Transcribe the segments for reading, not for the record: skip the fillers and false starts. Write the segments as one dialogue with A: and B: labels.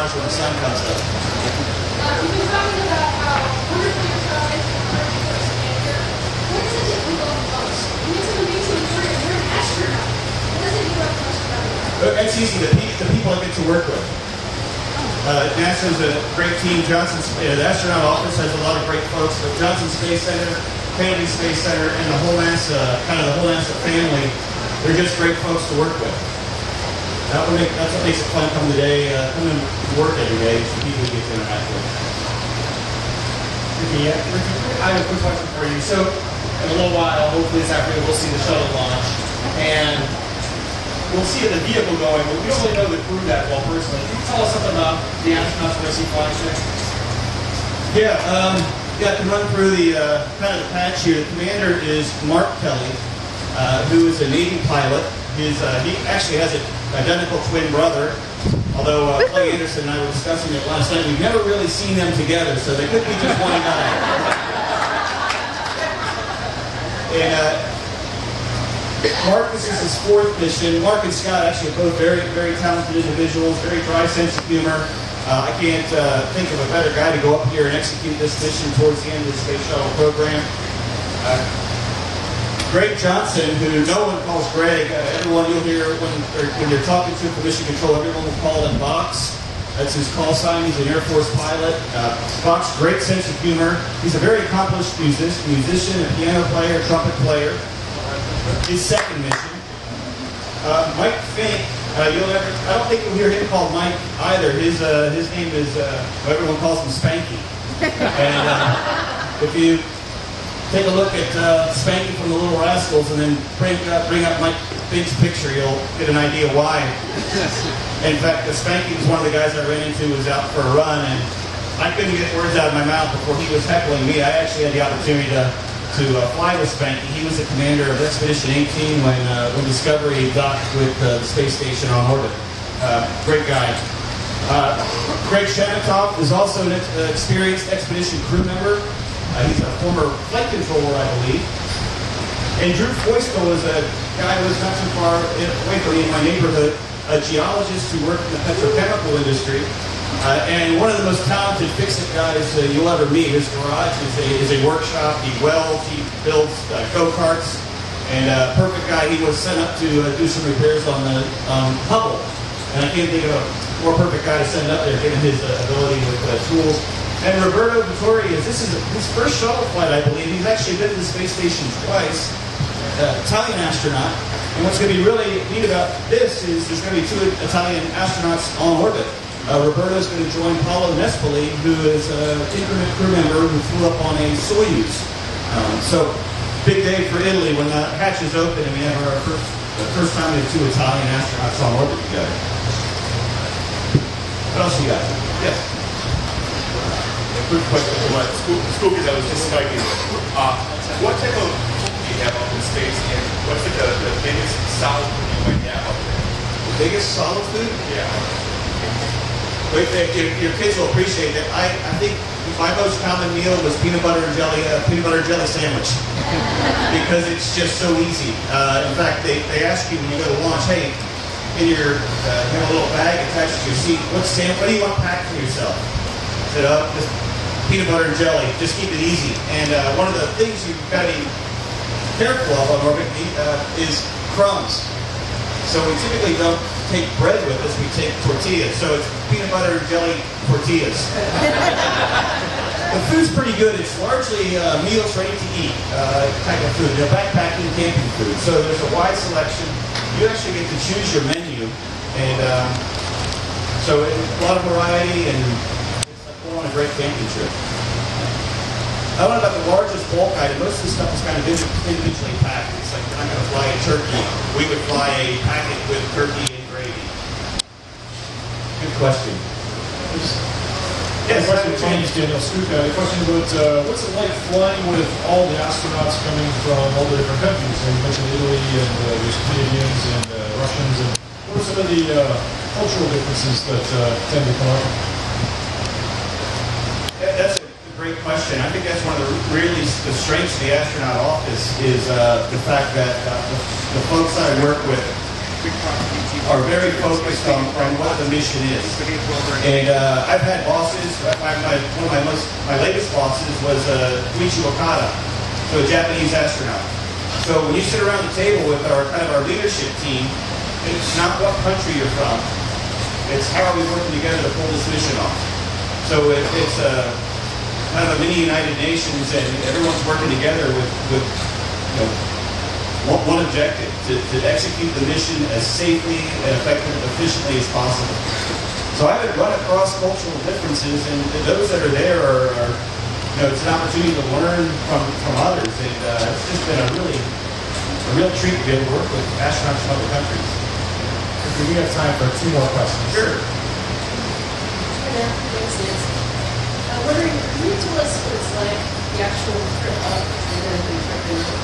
A: garage when the sun comes up.
B: We've been talking about how wonderful your job is and how hard you work to get here. What does it get you up close? You get to the beach and you're an astronaut. What does it get you up close about?
A: It's easy. The people I get to work with. NASA's a great team. The astronaut office has a lot of great folks. The Johnson Space Center, Kennedy Space Center, and the whole NASA, kind of the whole NASA family, they're just great folks to work with. That's what makes it fun come to work every day, is the people you get to interact with.
C: Ricky, I have a quick question for you. So, in a little while, hopefully this afternoon, we'll see the shuttle launch, and we'll see the vehicle going, but we don't really know the crew that well personally. Can you tell us something about the astronauts we're going to see flying today?
A: Yeah, got to run through the kind of the patch here. The commander is Mark Kelly, who is a Navy pilot. He actually has an identical twin brother, although Clay Anderson and I were discussing it last night. We've never really seen them together, so they could be just one guy. And Mark, this is his fourth mission. Mark and Scott actually are both very, very talented individuals, very dry sense of humor. I can't think of a better guy to go up here and execute this mission towards the end of the Space Shuttle program. Greg Johnson, who no one calls Greg, everyone you'll hear when you're talking to for mission control, everyone will call him Box. That's his call sign. He's an Air Force pilot. Box, great sense of humor. He's a very accomplished musician, a piano player, trumpet player. His second mission. Mike Fink, I don't think you'll hear him called Mike either. His name is, everyone calls him Spanky. And if you take a look at Spanky from the Little Rascals and then bring up Mike Fink's picture, you'll get an idea why. In fact, Spanky was one of the guys I ran into who was out for a run, and I couldn't get words out of my mouth before he was heckling me. I actually had the opportunity to fly with Spanky. He was the commander of Expedition 18 when Discovery docked with the space station on orbit. Great guy. Greg Shanatoff is also an experienced expedition crew member. He's a former flight controller, I believe. And Drew Foystel is a guy who was not too far away from me in my neighborhood, a geologist who worked in the petrochemical industry. And one of the most talented fix-it guys you'll ever meet. His garage is a workshop. He welds, he builds go-karts, and a perfect guy. He was sent up to do some repairs on Hubble. And I can't think of a more perfect guy to send up there, given his ability with tools. And Roberto Vittori, this is his first shuttle flight, I believe. He's actually been to the space station twice. Italian astronaut. And what's going to be really neat about this is there's going to be two Italian astronauts on orbit. Roberto's going to join Paolo Nespoli, who is an increment crew member who flew up on a Soyuz. So, big day for Italy when the hatch is open and we have our first time we have two Italian astronauts on orbit together. What else you got? Yes.
D: Quick question for my school kids I was just striking. What type of food do you have up in space, and what's the biggest solid food you might have up there?
A: The biggest solid food?
D: Yeah.
A: Wait, your kids will appreciate that. I think my most common meal was peanut butter and jelly sandwich because it's just so easy. In fact, they ask you when you go to lunch, hey, in your you have a little bag attached to your seat. What do you want packed for yourself? I said, just peanut butter and jelly. Just keep it easy. And one of the things you've got to be careful of on orbit is crumbs. So we typically don't take bread with us, we take tortillas. So it's peanut butter and jelly tortillas. The food's pretty good. It's largely meals ready to eat type of food. Backpacking, camping food. So there's a wide selection. You actually get to choose your menu. And so a lot of variety, and it's like going on a great camping trip. I don't know about the largest bulk item. Most of this stuff is kind of individually packed. It's like we're not going to fly a turkey. We would fly a packet with turkey and gravy. Good question.
E: Yes, question. My name is Daniel Stuka. A question about what's it like flying with all the astronauts coming from all the different countries? So you mentioned Italy, and there's Canadians and Russians. And what are some of the cultural differences that tend to come up?
A: That's a great question. I think that's one of the strengths of the astronaut office is the fact that the folks that I work with are very focused on what the mission is. And I've had bosses. One of my latest bosses was Koichi Okada, so a Japanese astronaut. So when you sit around the table with our leadership team, it's not what country you're from. It's how are we working together to pull this mission off. So it's kind of a mini United Nations, and everyone's working together with one objective, to execute the mission as safely and effectively, efficiently as possible. So I would run across cultural differences, and those that are there are it's an opportunity to learn from others, and it's just been a real treat to be able to work with astronauts from other countries.
E: Okay, we have time for 2 more questions.
A: Sure.
B: Wondering, can you tell us what it's like, the actual trip up and then the trip down?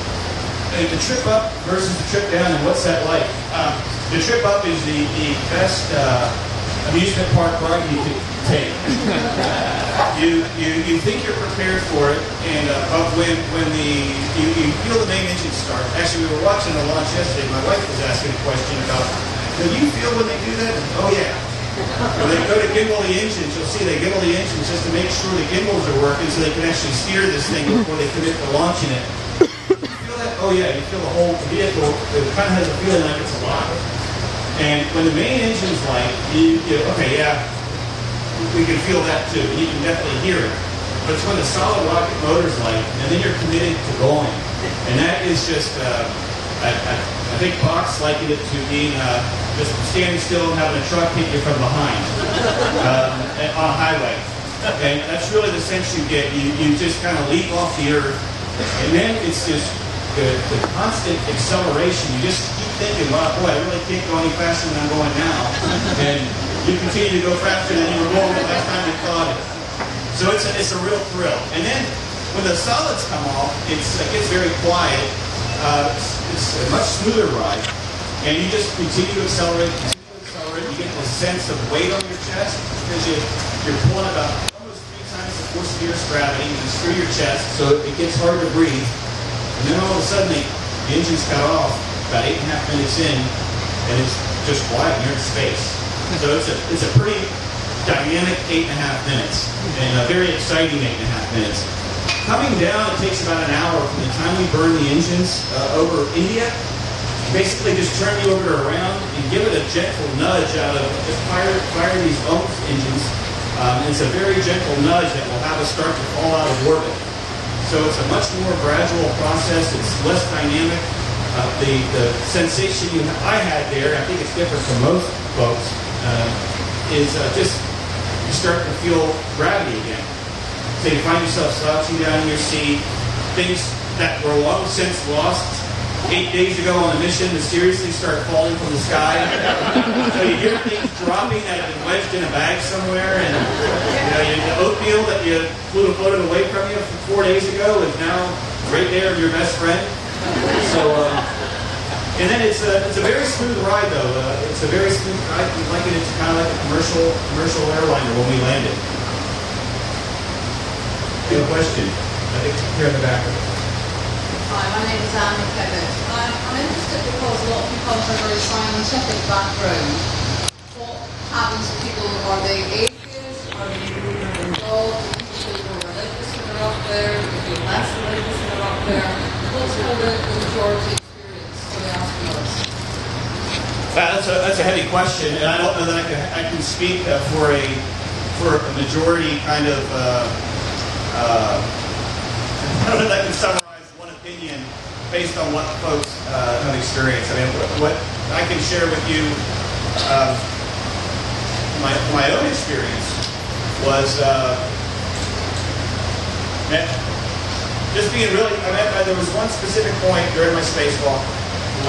A: The trip up versus the trip down, and what's that like? The trip up is the best amusement park ride you could take. You think you're prepared for it, and when you feel the main engine start. Actually, we were watching the launch yesterday. My wife was asking a question about, do you feel when they do that? Oh yeah. When they go to gimbal the engines, you'll see they gimbal the engines just to make sure the gimbals are working so they can actually steer this thing before they commit to launching it. You feel that? Oh yeah, you feel the whole vehicle, it kind of has a feeling like it's alive. And when the main engine's light, okay, yeah, we can feel that too. You can definitely hear it. But it's when the solid rocket motor's light, and then you're committed to going. And that is just, I think Fox likened it to being just standing still and having a truck hit you from behind on a highway. And that's really the sense you get. You just kind of leap off the earth, and then it's just the constant acceleration. You just keep thinking, wow, boy, I really can't go any faster than I'm going now. And you continue to go faster than you were going the last time you thought it. So it's a real thrill. And then when the solids come off, it gets very quiet. It's a much smoother ride, and you just continue to accelerate. You get the sense of weight on your chest because you're pulling about almost 3 times the force of Earth's gravity, and it's through your chest, so it gets hard to breathe. And then all of a sudden, the engine's cut off about 8.5 minutes in, and it's just quiet, and you're in space. So it's a pretty dynamic 8.5 minutes, and a very exciting 8.5 minutes. Coming down, it takes about an hour from the time we burn the engines over India. Basically just turn the orbiter around and give it a gentle nudge out of, just fire these OMS engines. It's a very gentle nudge that will have us start to fall out of orbit. So it's a much more gradual process. It's less dynamic. The sensation I had there, I think it's different from most folks, is just you start to feel gravity again. So you find yourself slouching down in your seat. Things that were long since lost 8 days ago on the mission mysteriously start falling from the sky. So you hear things dropping that have been wedged in a bag somewhere, and the oatmeal that you floated away from you 4 days ago is now right there, your best friend. So, and then it's a very smooth ride though. It's a very smooth ride. We like it. It's kind of like a commercial airliner when we landed. Good question. I think here in the back.
F: Hi, my name is Anne McKenna. I'm interested because a lot of people have a very scientific background. What happens to people? Are they atheists? Are they involved? Are they more religious when they're up there? Are they less religious when they're up there? What's the majority experience for the astronauts?
A: That's a heavy question, and I don't know that I can speak for a majority kind of. I don't know if I can summarize one opinion based on what folks have experienced. I mean, what I can share with you, my own experience was just being really. There was one specific point during my spacewalk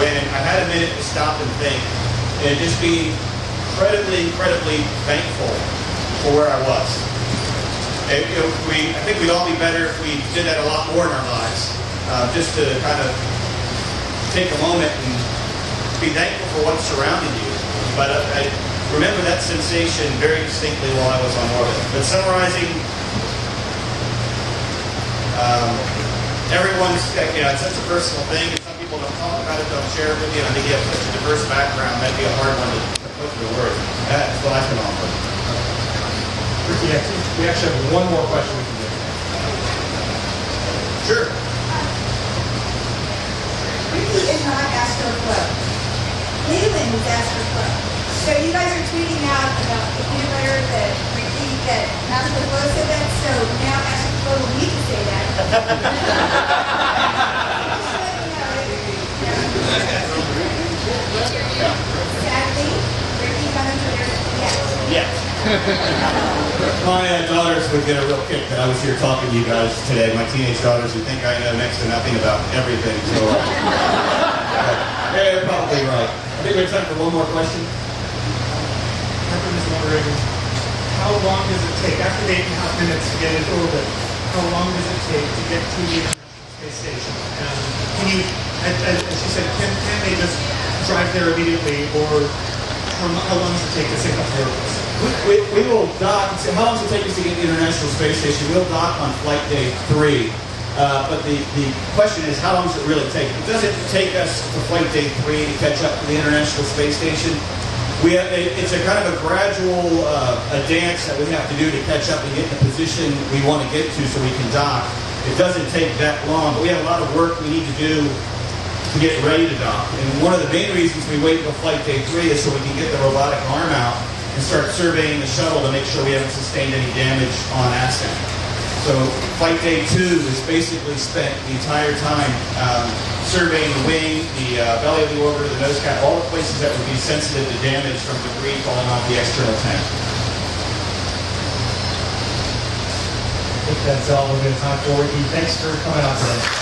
A: when I had a minute to stop and think, and just be incredibly thankful for where I was. I think we'd all be better if we did that a lot more in our lives. Just to kind of take a moment and be thankful for what's surrounding you. But I remember that sensation very distinctly while I was on orbit. But summarizing, everyone's, it's such a personal thing. And some people people don't talk about it, don't share it with you. I think you have such a diverse background, that'd be a hard one to put into words. That's what I can offer.
C: Ricky, we actually have one more question we can do.
A: Sure.
G: Ricky is not Astro Club. Leland is Astro Club. So you guys are tweeting out about the peanut butter that Ricky, that Astro Club said that, so now Astro Club will need to say that. Just let you know. Sadly, Ricky got into there. Yes.
A: Yes. My daughters would get a real kick that I was here talking to you guys today. My teenage daughters who think I know next to nothing about everything. So, yeah, you're probably right. I think we have time for one more question.
H: Everyone is wondering, how long does it take, after the 8.5 minutes to get into orbit, how long does it take to get to the International Space Station? Can you, as she said, can they just drive there immediately, or how long does it take to sync up the orbits?
A: We will dock. How long does it take us to get to the International Space Station? We'll dock on flight day 3. But the question is, how long does it really take? It doesn't take us to flight day 3 to catch up to the International Space Station. It's a kind of a gradual a dance that we have to do to catch up and get in the position we want to get to so we can dock. It doesn't take that long, but we have a lot of work we need to do to get ready to dock. And one of the main reasons we wait until flight day 3 is so we can get the robotic arm out and start surveying the shuttle to make sure we haven't sustained any damage on ascent. So flight day 2 is basically spent the entire time surveying the wing, the belly of the orbiter, the nose cap, all the places that would be sensitive to damage from debris falling off the external tank.
C: I think that's all we're going to have time for. Ricky, thanks for coming out today.